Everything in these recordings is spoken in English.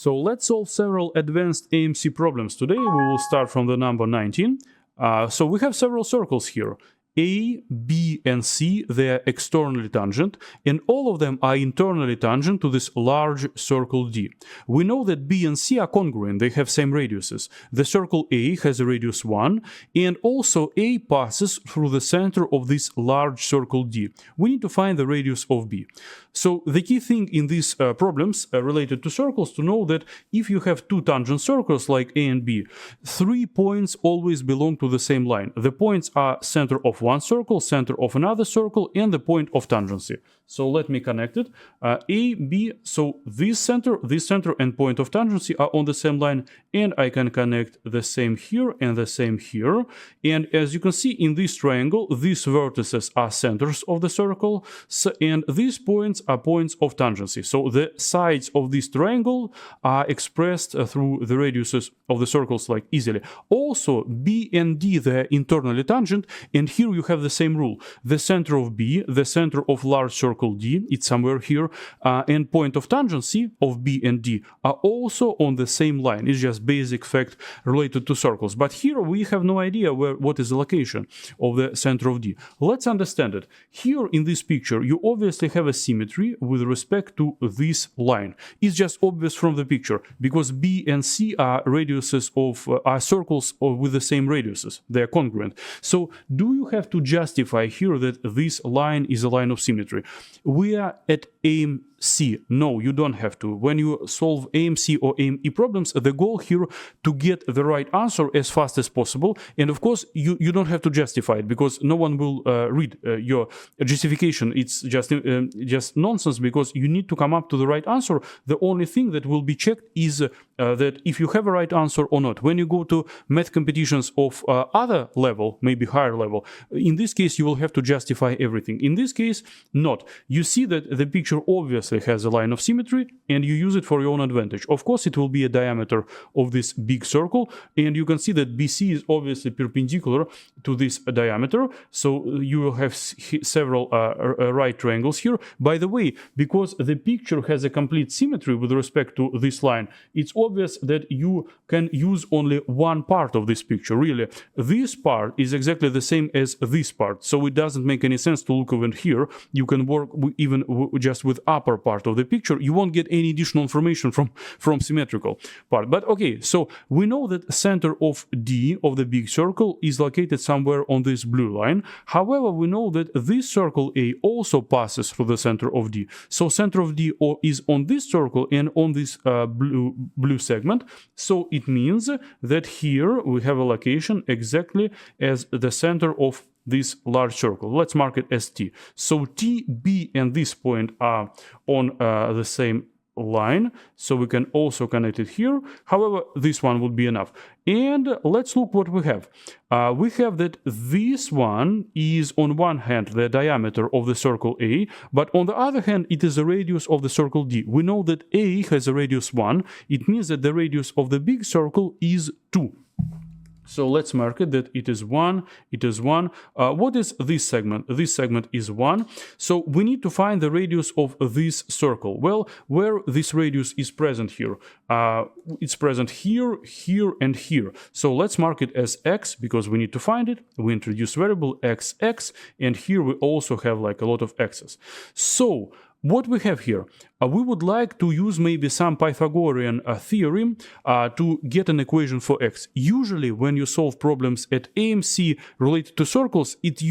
So let's solve several advanced AMC problems. Today we will start from the number 19. So we have several circles here. A, B, and C, they are externally tangent, and all of them are internally tangent to this large circle D. We know that B and C are congruent, they have same radiuses. The circle A has a radius 1, and also A passes through the center of this large circle D. We need to find the radius of B. So the key thing in these problems related to circles to know that if you have two tangent circles like A and B, 3 points always belong to the same line. The points are center of one circle, center of another circle, and the point of tangency. So let me connect it. A, B, so this center, and point of tangency are on the same line, and I can connect the same here and the same here. And as you can see in this triangle, these vertices are centers of the circle, and these points are points of tangency. So the sides of this triangle are expressed through the radiuses of the circles like easily. Also, B and D, they're internally tangent, and here you have the same rule. The center of B, the center of large circle D, it's somewhere here, and point of tangency of B and D are also on the same line. It's just basic fact related to circles. But here we have no idea what is the location of the center of D. Let's understand it. Here in this picture, you obviously have a symmetry with respect to this line. It's just obvious from the picture because B and C are radiuses of are circles with the same radiuses. They are congruent. So do you have to justify here that this line is a line of symmetry? We are at AMC. No, you don't have to. When you solve AMC or AME problems, the goal here to get the right answer as fast as possible. And of course, you don't have to justify it because no one will read your justification. It's just nonsense because you need to come up to the right answer. The only thing that will be checked is that if you have a right answer or not. When you go to math competitions of other level, maybe higher level, in this case, you will have to justify everything. In this case, not. You see that the picture obviously has a line of symmetry and you use it for your own advantage. Of course, it will be a diameter of this big circle, and you can see that BC is obviously perpendicular to this diameter, so you will have several right triangles here. By the way, because the picture has a complete symmetry with respect to this line, it's obvious that you can use only one part of this picture. Really, this part is exactly the same as this part, so it doesn't make any sense to look even here. You can work even just with upper part of the picture. You won't get any additional information from symmetrical part. But okay, so we know that center of D of the big circle is located somewhere on this blue line. However, we know that this circle A also passes through the center of D. So center of D is on this circle and on this blue segment. So it means that here we have a location exactly as the center of this large circle. Let's mark it as T. So T, B, and this point are on the same line, so we can also connect it here. However, this one would be enough. And let's look what we have. We have that this one is on one hand the diameter of the circle A, but on the other hand it is the radius of the circle D. We know that A has a radius 1. It means that the radius of the big circle is 2. So let's mark it that it is 1, it is 1. What is this segment? This segment is 1. So we need to find the radius of this circle. Well, where this radius is present here? It's present here, here, and here. So let's mark it as x because we need to find it. We introduce variable x, and here we also have like a lot of x's. So what we have here, we would like to use maybe some Pythagorean theorem to get an equation for x. Usually when you solve problems at AMC related to circles, it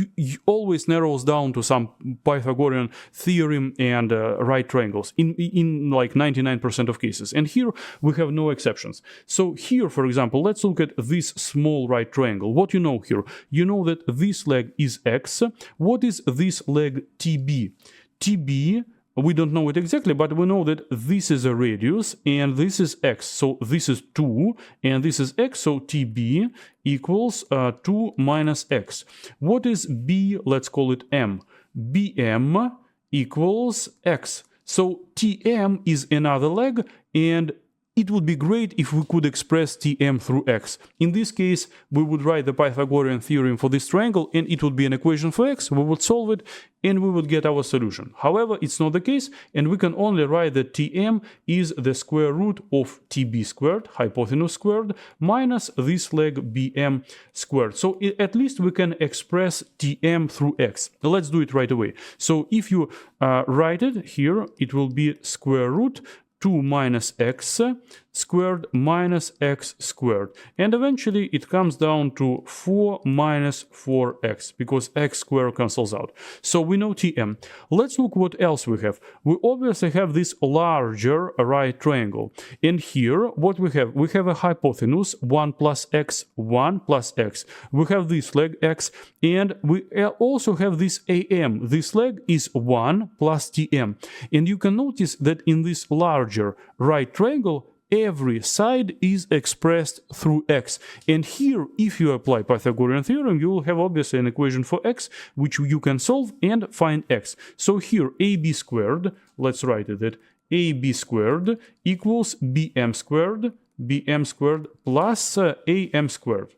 always narrows down to some Pythagorean theorem and right triangles in like 99% of cases. And here we have no exceptions. So here, for example, let's look at this small right triangle. What you know here? You know that this leg is x. What is this leg TB? TB, we don't know it exactly, but we know that this is a radius and this is x. So this is 2 and this is x. So TB equals 2 minus x. What is B? Let's call it M. BM equals x. So TM is another leg and it would be great if we could express Tm through x. In this case, we would write the Pythagorean theorem for this triangle, and it would be an equation for x. We would solve it, and we would get our solution. However, it's not the case, and we can only write that Tm is the square root of Tb squared, hypotenuse squared, minus this leg Bm squared. So at least we can express Tm through x. Let's do it right away. So if you write it here, it will be square root 2 minus x squared minus x squared. And eventually it comes down to 4 minus 4x, because x squared cancels out. So we know Tm. Let's look what else we have. We obviously have this larger right triangle. And here, what we have? We have a hypotenuse, 1 plus x, 1 plus x. We have this leg x, and we also have this am. This leg is 1 plus Tm. And you can notice that in this larger right triangle, every side is expressed through x. And here, if you apply Pythagorean theorem, you will have obviously an equation for x, which you can solve and find x. So here, ab squared, let's write it, that ab squared equals bm squared plus am squared.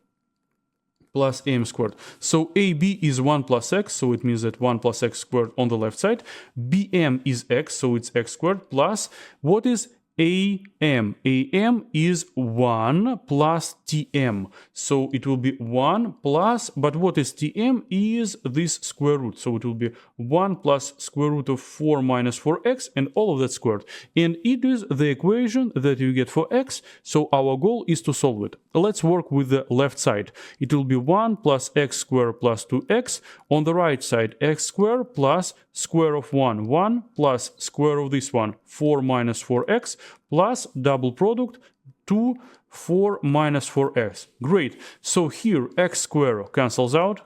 Plus am squared. So ab is 1 plus x, so it means that 1 plus x squared on the left side. Bm is x, so it's x squared, plus what is am? Am is 1 plus Tm. So it will be 1 plus, but what is Tm is this square root. So it will be 1 plus square root of 4 minus 4x, and all of that squared. And it is the equation that you get for x, so our goal is to solve it. Let's work with the left side. It will be 1 plus x squared plus 2x. On the right side, x squared plus square of 1, 1 plus square of this one, 4 minus 4x, plus double product 2, 4 minus 4x. Great. So here x squared cancels out,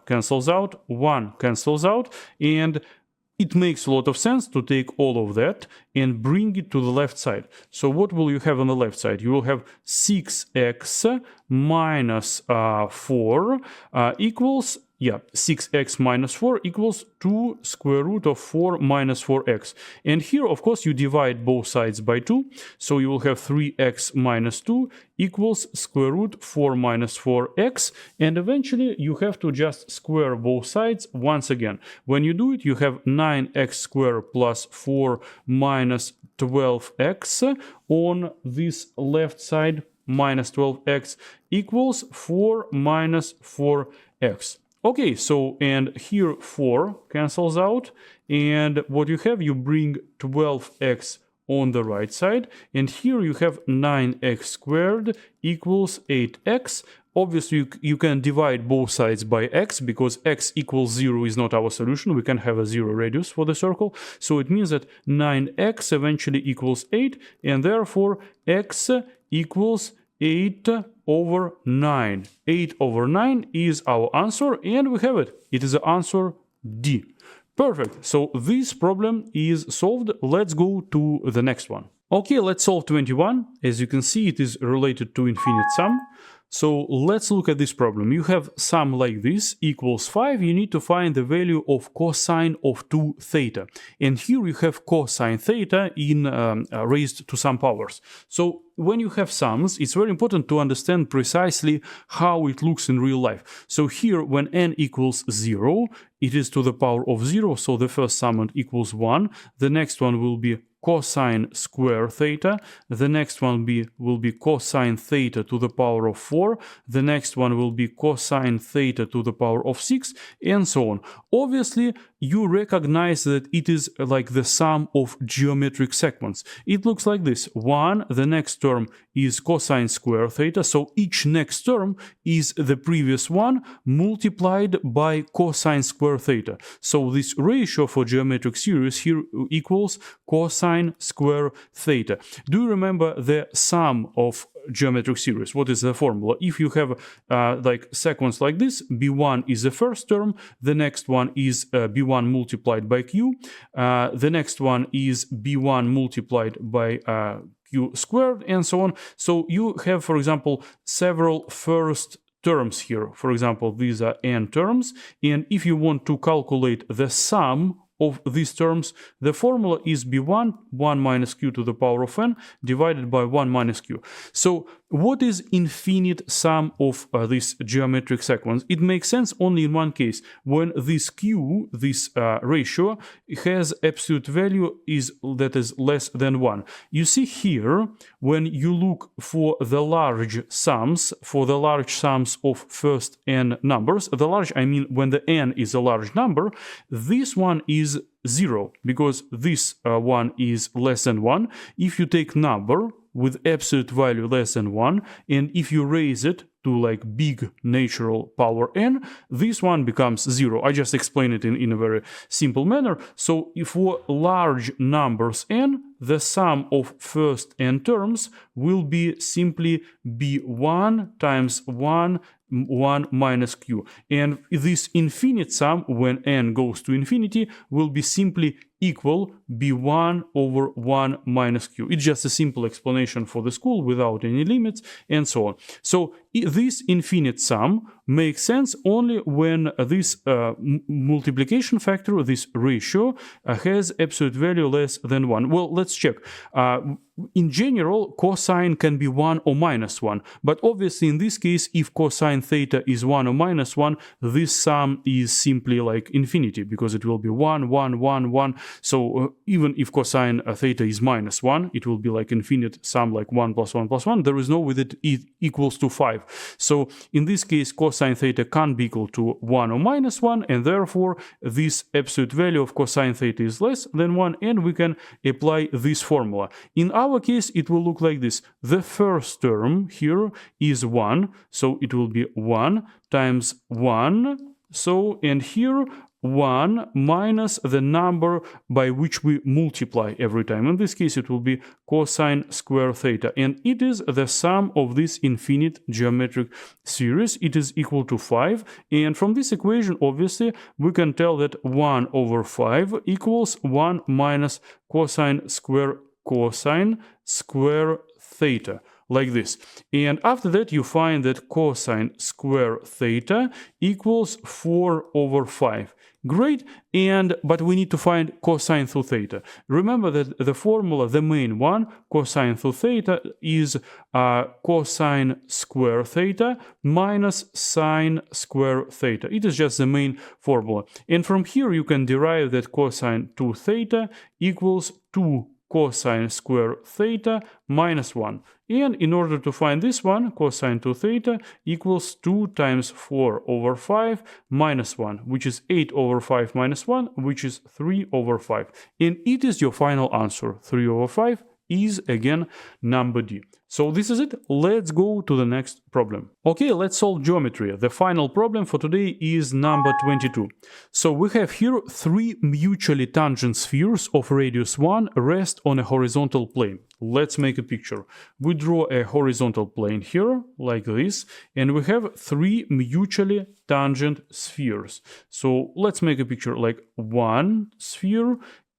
1 cancels out, and it makes a lot of sense to take all of that and bring it to the left side. So what will you have on the left side? You will have 6x minus 4 equals 6x minus 4 equals 2 square root of 4 minus 4x. And here, of course, you divide both sides by 2. So you will have 3x minus 2 equals square root 4 minus 4x. And eventually, you have to just square both sides once again. When you do it, you have 9x squared plus 4 minus 12x on this left side, minus 12x equals 4 minus 4x. Okay, so, and here 4 cancels out, and what you have, you bring 12x on the right side, and here you have 9x squared equals 8x. Obviously, you can divide both sides by x, because x equals 0 is not our solution. We can have a 0 radius for the circle. So it means that 9x eventually equals 8, and therefore x equals 8 over 9. 8 over 9 is our answer, and we have it. It is the answer D. Perfect. So this problem is solved. Let's go to the next one. Okay, let's solve 21. As you can see, it is related to infinite sum. So let's look at this problem. You have sum like this equals 5. You need to find the value of cosine of 2 theta. And here you have cosine theta in raised to some powers. So when you have sums, it's very important to understand precisely how it looks in real life. So here, when n equals 0, it is to the power of 0. So the first summand equals 1. The next one will be cosine square theta. The next one will be cosine theta to the power of 4. The next one will be cosine theta to the power of 6, and so on. Obviously, you recognize that it is like the sum of geometric segments. It looks like this. 1, the next term is cosine square theta, so each next term is the previous one multiplied by cosine square theta. So this ratio for geometric series here equals cosine square theta. Do you remember the sum of geometric series? What is the formula? If you have like sequence like this, b1 is the first term, the next one is b1 multiplied by q, the next one is b1 multiplied by q squared, and so on. So you have, for example, several first terms here. For example, these are n terms, and if you want to calculate the sum of these terms, the formula is b1, 1 minus q to the power of n, divided by 1 minus q. So what is infinite sum of this geometric sequence? It makes sense only in one case, when this q, this ratio, has absolute value that is less than 1. You see here, when you look for the large sums, of first n numbers, the large, I mean when the n is a large number, this one is 0, because this one is less than 1. If you take number with absolute value less than 1, and if you raise it to like big natural power n, this one becomes 0. I just explained it in a very simple manner. So if for large numbers n, the sum of first n terms will be simply b1 times 1 minus q. And this infinite sum, when n goes to infinity, will be simply equal b1 over 1 minus q. It's just a simple explanation for the school without any limits and so on. So this infinite sum makes sense only when this multiplication factor, this ratio, has absolute value less than 1. Well, let's check. In general, cosine can be 1 or minus 1, but obviously in this case, if cosine theta is 1 or minus 1, this sum is simply like infinity, because it will be 1, 1, 1, 1. So even if cosine theta is minus 1, it will be like infinite sum, like 1 plus 1 plus 1. There is no way that it equals to 5. So in this case, cosine theta can't be equal to 1 or minus 1, and therefore this absolute value of cosine theta is less than 1, and we can apply this formula. In our case, it will look like this. The first term here is 1, so it will be 1 times 1. So, and here 1 minus the number by which we multiply every time. In this case, it will be cosine square theta. And it is the sum of this infinite geometric series. It is equal to 5. And from this equation, obviously, we can tell that 1 over 5 equals 1 minus cosine square theta, like this. And after that, you find that cosine square theta equals 4 over 5. Great, but we need to find cosine through theta. Remember that the formula, the main one, cosine through theta, is cosine square theta minus sine square theta. It is just the main formula. And from here, you can derive that cosine 2 theta equals 2 cosine square theta minus 1. And in order to find this one, cosine 2 theta equals 2 times 4 over 5 minus 1, which is 8 over 5 minus 1, which is 3 over 5. And it is your final answer. 3 over 5 is again number D. So this is it. Let's go to the next problem. Okay, let's solve geometry. The final problem for today is number 22. So we have here 3 mutually tangent spheres of radius 1 rest on a horizontal plane. Let's make a picture. We draw a horizontal plane here, like this, and we have 3 mutually tangent spheres. So let's make a picture like one sphere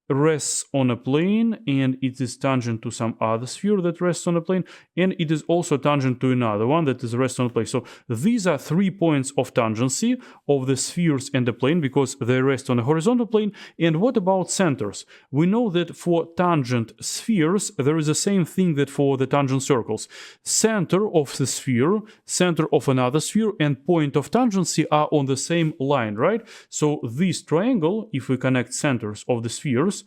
rests on a plane, and it is tangent to some other sphere that rests on a plane, and it is also tangent to another one that is rests on a plane. So these are 3 points of tangency of the spheres and the plane because they rest on a horizontal plane. And what about centers? We know that for tangent spheres there is the same thing that for the tangent circles. Center of the sphere, center of another sphere, and point of tangency are on the same line, right? So this triangle, if we connect centers of the spheres,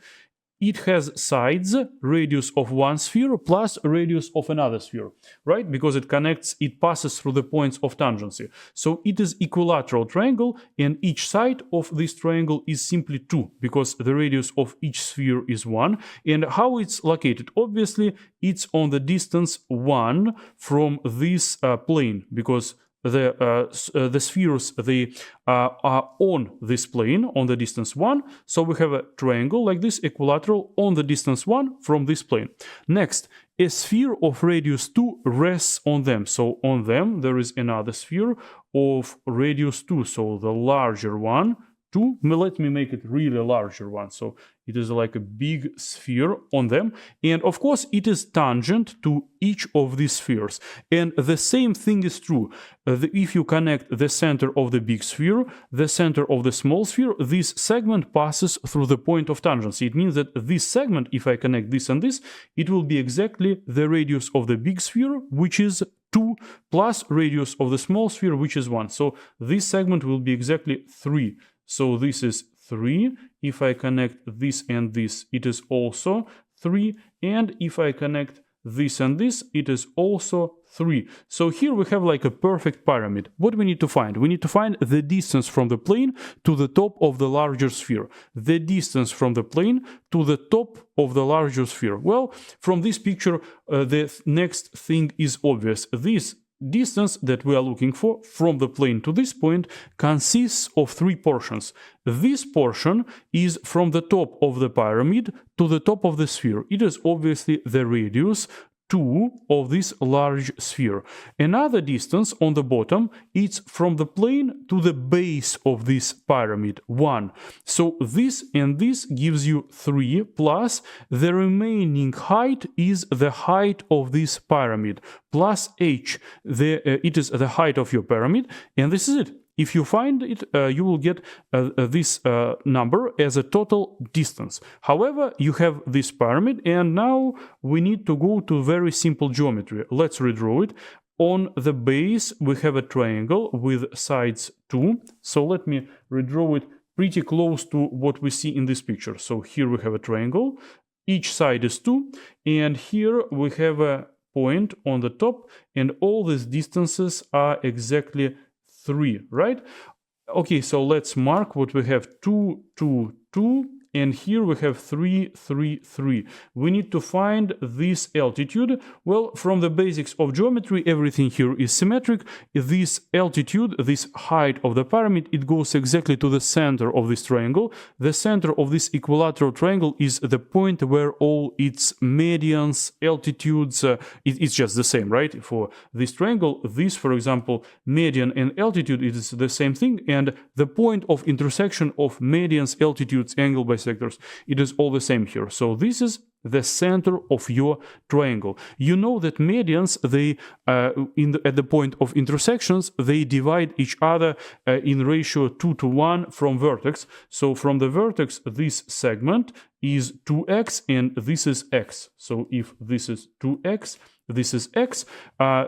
it has sides, radius of one sphere plus radius of another sphere, right? Because it passes through the points of tangency. So it is equilateral triangle, and each side of this triangle is simply 2, because the radius of each sphere is 1. And how it's located? Obviously, it's on the distance 1 from this plane, because the spheres, they are on this plane on the distance 1. So we have a triangle like this, equilateral, on the distance 1 from this plane. Next, a sphere of radius 2 rests on them. So on them there is another sphere of radius 2. So the larger one, 2, let me make it really larger one. So It is like a big sphere on them. And of course, it is tangent to each of these spheres. And the same thing is true. If you connect the center of the big sphere, the center of the small sphere, this segment passes through the point of tangency. It means that this segment, if I connect this and this, it will be exactly the radius of the big sphere, which is 2, plus radius of the small sphere, which is 1. So this segment will be exactly 3. So this is 3. If I connect this and this, it is also 3. And if I connect this and this, it is also 3. So here we have like a perfect pyramid. What we need to find? We need to find the distance from the plane to the top of the larger sphere. The distance from the plane to the top of the larger sphere. Well, from this picture, the next thing is obvious. This distance that we are looking for from the plane to this point consists of 3 portions. This portion is from the top of the pyramid to the top of the sphere. It is obviously the radius 2 of this large sphere. Another distance on the bottom, it's from the plane to the base of this pyramid, 1. So this and this gives you 3, plus the remaining height is the height of this pyramid, plus h. It is the height of your pyramid, and this is it. If you find it, you will get this number as a total distance. However, you have this pyramid, and now we need to go to very simple geometry. Let's redraw it. On the base, we have a triangle with sides 2. So let me redraw it pretty close to what we see in this picture. So here we have a triangle. Each side is 2. And here we have a point on the top, and all these distances are exactly 3, right? Okay, so let's mark what we have: 2, 2, 2, and here we have 3, 3, 3. We need to find this altitude. Well, from the basics of geometry, everything here is symmetric. This altitude, this height of the pyramid, it goes exactly to the center of this triangle. The center of this equilateral triangle is the point where all its medians, altitudes, it's just the same, right? For this triangle, this, for example, median and altitude, it is the same thing, and the point of intersection of medians, altitudes, angle bisectors, it is all the same here. So this is the center of your triangle. You know that medians, they at the point of intersections, they divide each other in ratio 2 to 1 from vertex. So from the vertex, this segment is 2x and this is x. So if this is 2x, this is x,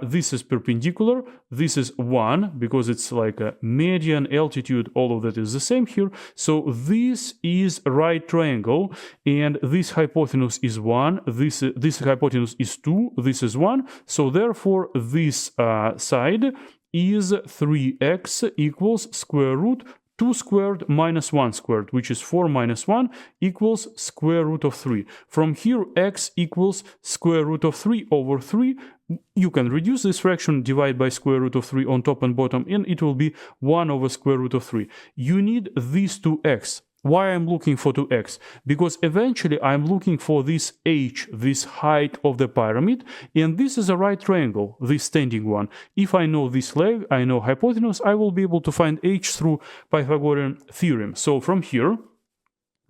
this is perpendicular, this is 1, because it's like a median, altitude, all of that is the same here. So this is a right triangle, and this hypotenuse is 1, this hypotenuse is 2, this is 1. So therefore, this side is 3x equals square root 2 squared minus 1 squared, which is 4 minus 1 equals square root of 3. From here, x equals square root of 3 over 3. You can reduce this fraction, divide by square root of 3 on top and bottom, and it will be 1 over square root of 3. You need these 2x. Why I'm looking for 2x? Because eventually I'm looking for this h, this height of the pyramid, and this is a right triangle, this standing one. If I know this leg, I know hypotenuse, I will be able to find h through Pythagorean theorem. So from here,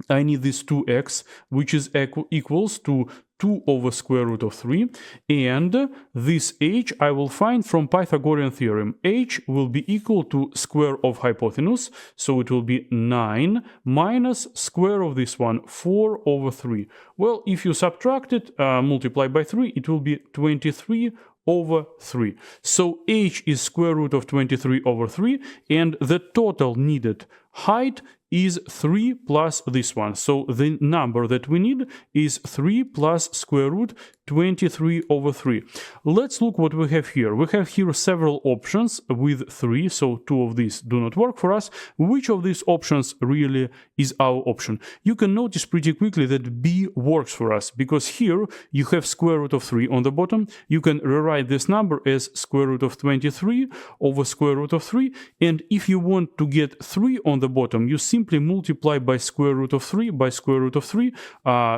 I need this 2x, which is equals to 2 over square root of 3, and this h I will find from Pythagorean theorem. H will be equal to square of hypotenuse, so it will be 9 minus square of this one, 4 over 3. Well, if you subtract it, multiply by 3, it will be 23 over 3. So h is square root of 23 over 3, and the total needed height is 3 plus this one. So the number that we need is 3 plus square root 23 over 3. Let's look what we have here. We have here several options with 3, so 2 of these do not work for us. Which of these options really is our option? You can notice pretty quickly that B works for us, because here you have square root of 3 on the bottom. You can rewrite this number as square root of 23 over square root of 3, and if you want to get 3 on the bottom, you simply multiply by square root of 3 by square root of 3,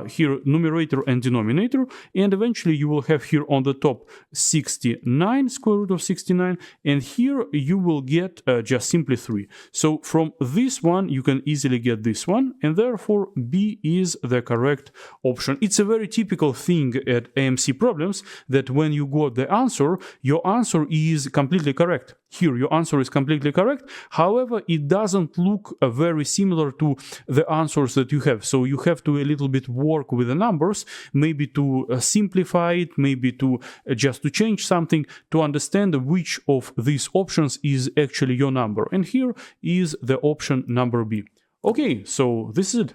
here numerator and denominator, and eventually you will have here on the top 69, square root of 69, and here you will get just simply 3. So from this one you can easily get this one, and therefore B is the correct option. It's a very typical thing at AMC problems that when you got the answer, your answer is completely correct. Here your answer is completely correct, however it doesn't look very similar to the answers that you have, so you have to a little bit work with the numbers, maybe to simplify it, maybe to just to change something to understand which of these options is actually your number, and here is the option number B. Okay, so this is it.